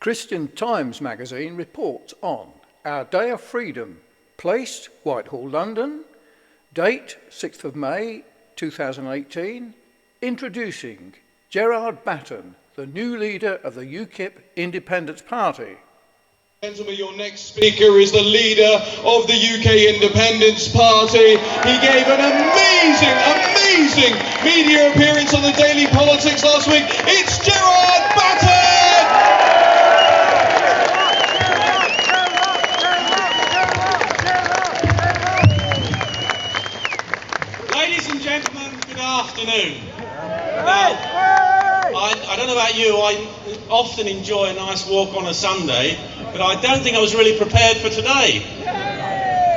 Christian Times magazine reports on our Day of Freedom, place Whitehall, London, date 6th of May 2018, introducing Gerard Batten, the new leader of the UKIP Independence Party. Gentlemen, your next speaker is the leader of the UK Independence Party. He gave an amazing media appearance on the Daily Politics last week. It's Gerard Batten! Ladies and gentlemen, good afternoon. Now, I don't know about you, I often enjoy a nice walk on a Sunday, but I don't think I was really prepared for today.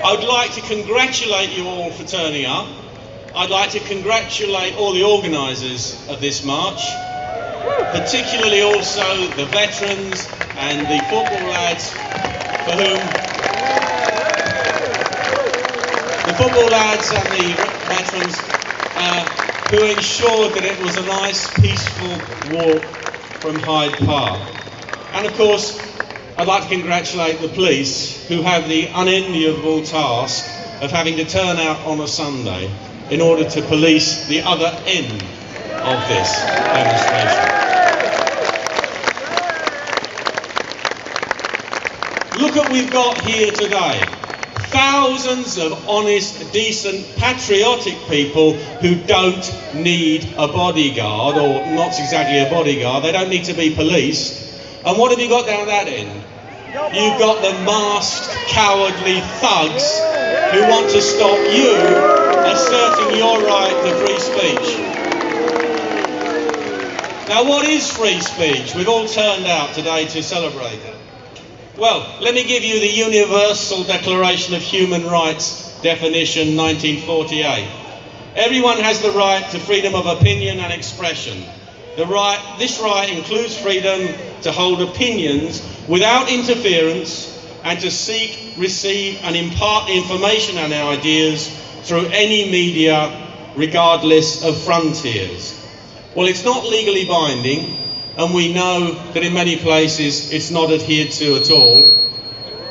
I would like to congratulate you all for turning up. I'd like to congratulate all the organisers of this march, particularly also the veterans and the football lads for whom the football lads and the veterans who ensured that it was a nice peaceful walk from Hyde Park. And of course, I'd like to congratulate the police who have the unenviable task of having to turn out on a Sunday in order to police the other end of this demonstration. Look what we've got here today. Thousands of honest, decent, patriotic people who don't need a bodyguard, or not exactly a bodyguard, they don't need to be policed. And what have you got down that end? You've got the masked, cowardly thugs who want to stop you asserting your right to free speech. Now, what is free speech? We've all turned out today to celebrate it. Well, let me give you the Universal Declaration of Human Rights definition, 1948. Everyone has the right to freedom of opinion and expression. This right includes freedom to hold opinions without interference and to seek, receive and impart information and ideas through any media, regardless of frontiers. Well, it's not legally binding, and we know that in many places it's not adhered to at all.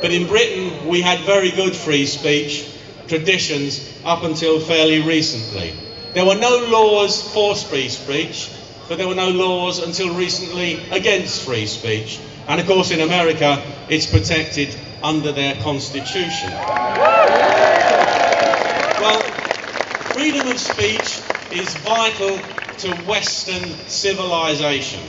But in Britain, we had very good free speech traditions up until fairly recently. There were no laws for free speech, but there were no laws until recently against free speech. And of course in America, it's protected under their constitution. Well, freedom of speech is vital to Western civilization.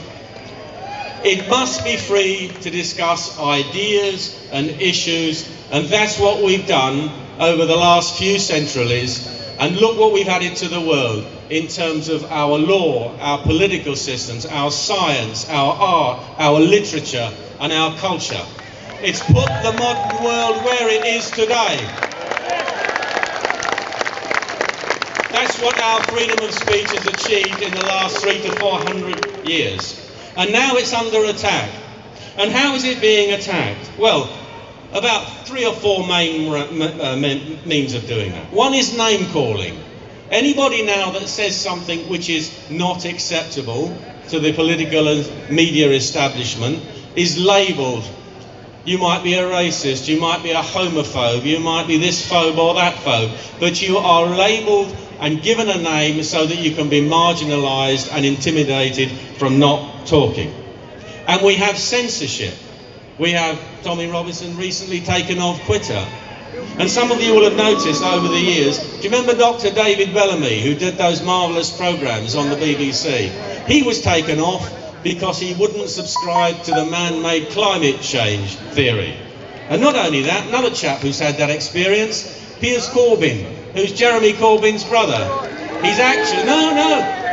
It must be free to discuss ideas and issues, and that's what we've done over the last few centuries. And look what we've added to the world in terms of our law, our political systems, our science, our art, our literature and our culture. It's put the modern world where it is today. That's what our freedom of speech has achieved in the last 300 to 400 years. And now it's under attack. And how is it being attacked? Well, about 3 or 4 main means of doing that. One is name calling. Anybody now that says something which is not acceptable to the political and media establishment is labelled. You might be a racist, you might be a homophobe, you might be this phobe or that phobe, but you are labelled and given a name so that you can be marginalised and intimidated from not talking. And we have censorship. We have Tommy Robinson recently taken off Twitter. And some of you will have noticed over the years, do you remember Dr. David Bellamy, who did those marvellous programmes on the BBC? He was taken off because he wouldn't subscribe to the man-made climate change theory. And not only that, another chap who's had that experience, Piers Corbyn, who's Jeremy Corbyn's brother. He's actually,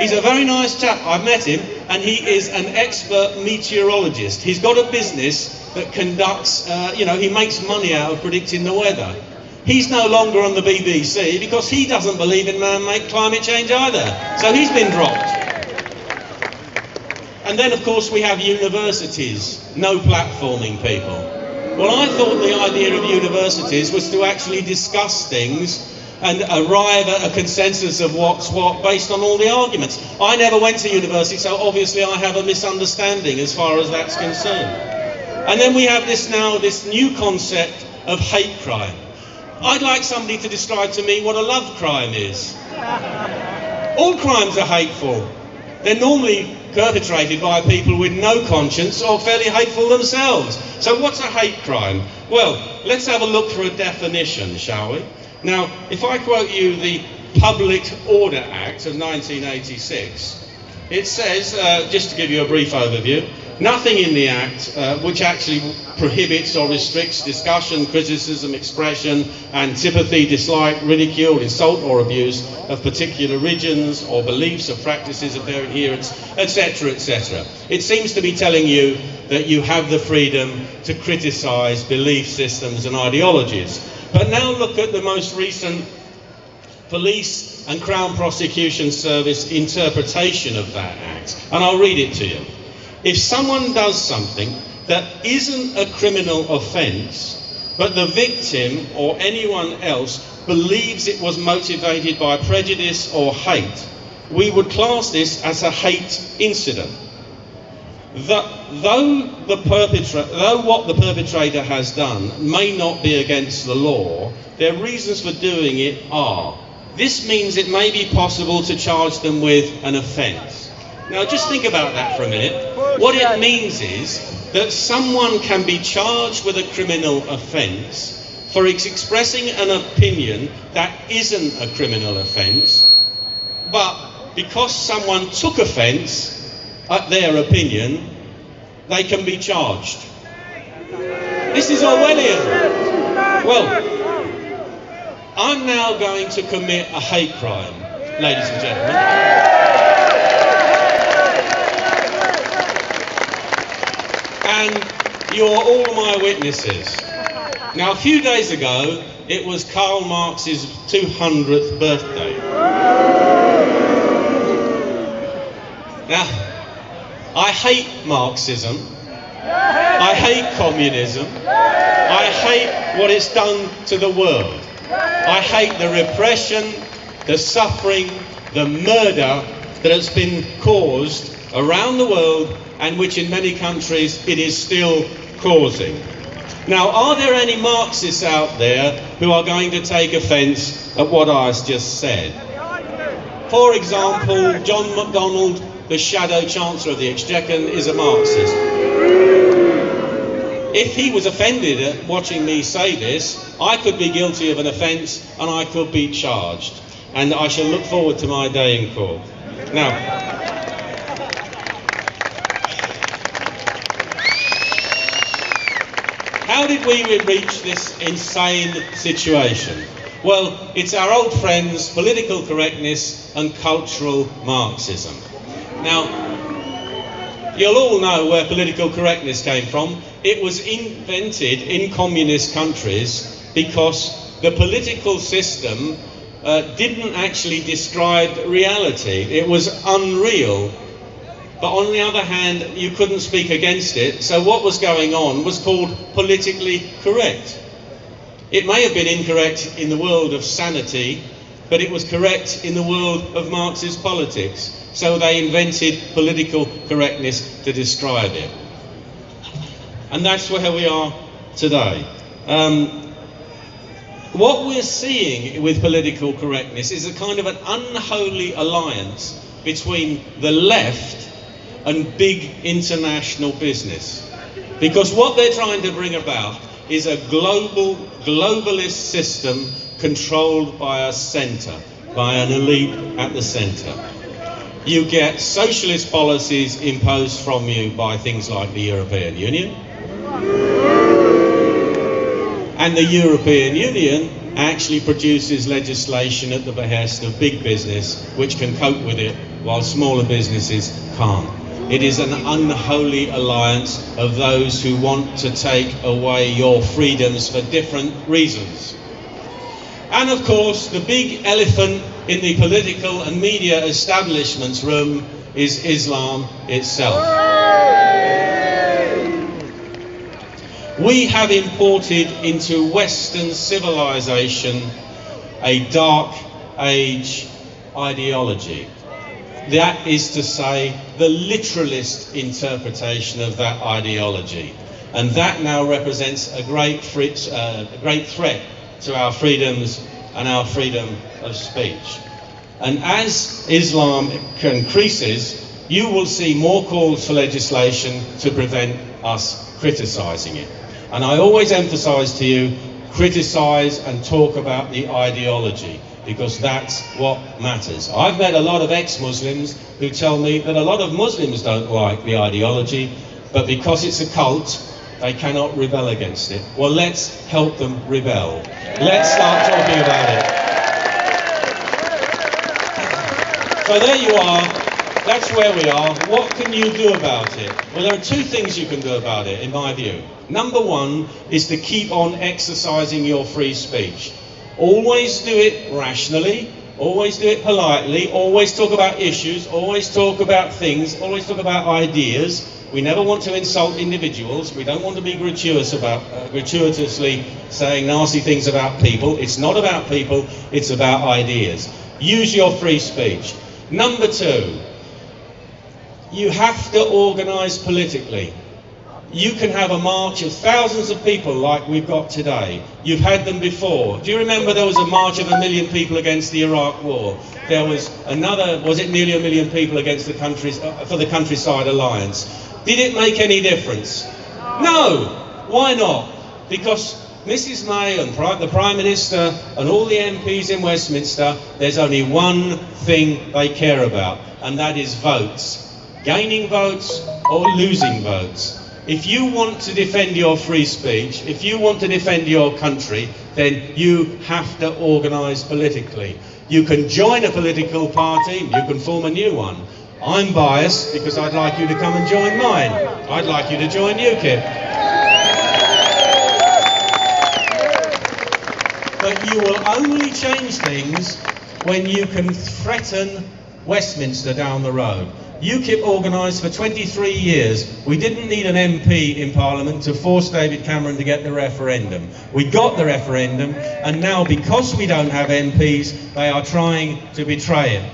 he's a very nice chap. I've met him, and he is an expert meteorologist. He's got a business that conducts, he makes money out of predicting the weather. He's no longer on the BBC because he doesn't believe in man-made climate change either. So he's been dropped. And then, of course, we have universities, no platforming people. Well, I thought the idea of universities was to actually discuss things and arrive at a consensus of what's what based on all the arguments. I never went to university, so obviously I have a misunderstanding as far as that's concerned. And then we have this new concept of hate crime. I'd like somebody to describe to me what a love crime is. All crimes are hateful. They're normally perpetrated by people with no conscience or fairly hateful themselves. So what's a hate crime? Well, let's have a look for a definition, shall we? Now, if I quote you the Public Order Act of 1986, it says, just to give you a brief overview, nothing in the Act which actually prohibits or restricts discussion, criticism, expression, antipathy, dislike, ridicule, insult or abuse of particular religions or beliefs or practices of their adherents, etc., etc. It seems to be telling you that you have the freedom to criticise belief systems and ideologies. But now look at the most recent Police and Crown Prosecution Service interpretation of that Act, and I'll read it to you. If someone does something that isn't a criminal offence, but the victim or anyone else believes it was motivated by prejudice or hate, we would class this as a hate incident. Though what the perpetrator has done may not be against the law, their reasons for doing it are. This means it may be possible to charge them with an offence. Now just think about that for a minute. What it means is that someone can be charged with a criminal offence for expressing an opinion that isn't a criminal offence, but because someone took offence at their opinion, they can be charged. This is Orwellian. Well, I'm now going to commit a hate crime, ladies and gentlemen. And you're all my witnesses. Now, a few days ago, it was Karl Marx's 200th birthday. Now, I hate Marxism. I hate communism. I hate what it's done to the world. I hate the repression, the suffering, the murder that has been caused around the world and which in many countries it is still causing. Now, are there any Marxists out there who are going to take offence at what I just said? For example, John MacDonald, the Shadow Chancellor of the Exchequer, is a Marxist. If he was offended at watching me say this, I could be guilty of an offence and I could be charged. And I shall look forward to my day in court. Now, how did we reach this insane situation? Well, it's our old friends, political correctness and cultural Marxism. Now, you'll all know where political correctness came from. It was invented in communist countries because the political system didn't actually describe reality. It was unreal. But on the other hand, you couldn't speak against it. So what was going on was called politically correct. It may have been incorrect in the world of sanity, but it was correct in the world of Marxist politics. So they invented political correctness to describe it. And that's where we are today. What we're seeing with political correctness is a kind of an unholy alliance between the left and big international business. Because what they're trying to bring about is a globalist system controlled by a centre, by an elite at the centre. You get socialist policies imposed from you by things like the European Union. And the European Union actually produces legislation at the behest of big business, which can cope with it, while smaller businesses can't. It is an unholy alliance of those who want to take away your freedoms for different reasons. And of course, the big elephant in the political and media establishment's room is Islam itself. We have imported into Western civilization a dark age ideology. That is to say, the literalist interpretation of that ideology. And that now represents a great threat to our freedoms and our freedom of speech. And as Islam increases, you will see more calls for legislation to prevent us criticising it. And I always emphasise to you, criticise and talk about the ideology, because that's what matters. I've met a lot of ex-Muslims who tell me that a lot of Muslims don't like the ideology, but because it's a cult, they cannot rebel against it. Well, let's help them rebel. Let's start talking about it. So there you are. That's where we are. What can you do about it? Well, there are two things you can do about it, in my view. Number one is to keep on exercising your free speech. Always do it rationally, always do it politely, always talk about issues, always talk about things, always talk about ideas. We never want to insult individuals. We don't want to be gratuitously saying nasty things about people. It's not about people, it's about ideas. Use your free speech. Number two, you have to organise politically. You can have a march of thousands of people like we've got today. You've had them before. Do you remember there was a march of 1 million people against the Iraq War? There was another, was it nearly 1 million people against the for the Countryside Alliance? Did it make any difference? No. Why not? Because Mrs May and the Prime Minister and all the MPs in Westminster, there's only one thing they care about, and that is votes. Gaining votes or losing votes. If you want to defend your free speech, if you want to defend your country, then you have to organise politically. You can join a political party, you can form a new one. I'm biased because I'd like you to come and join mine. I'd like you to join UKIP. But you will only change things when you can threaten Westminster down the road. UKIP organised for 23 years. We didn't need an MP in Parliament to force David Cameron to get the referendum. We got the referendum, and now because we don't have MPs, they are trying to betray it.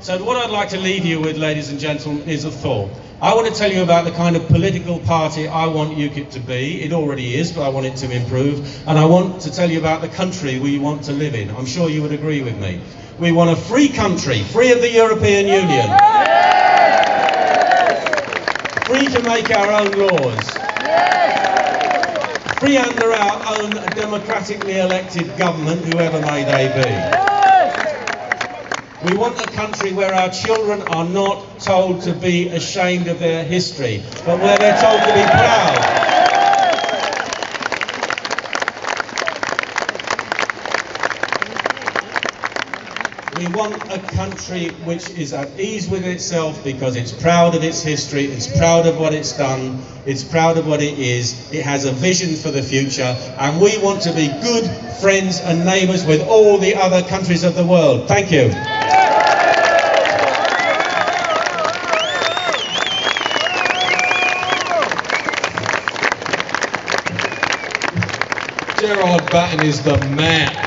So what I'd like to leave you with, ladies and gentlemen, is a thought. I want to tell you about the kind of political party I want UKIP to be. It already is, but I want it to improve. And I want to tell you about the country we want to live in. I'm sure you would agree with me. We want a free country, free of the European Union. Free to make our own laws. Free under our own democratically elected government, whoever may they be. We want a country where our children are not told to be ashamed of their history, but where they're told to be proud. We want a country which is at ease with itself because it's proud of its history, it's proud of what it's done, it's proud of what it is, it has a vision for the future, and we want to be good friends and neighbours with all the other countries of the world. Thank you. Gerard Batten is the man.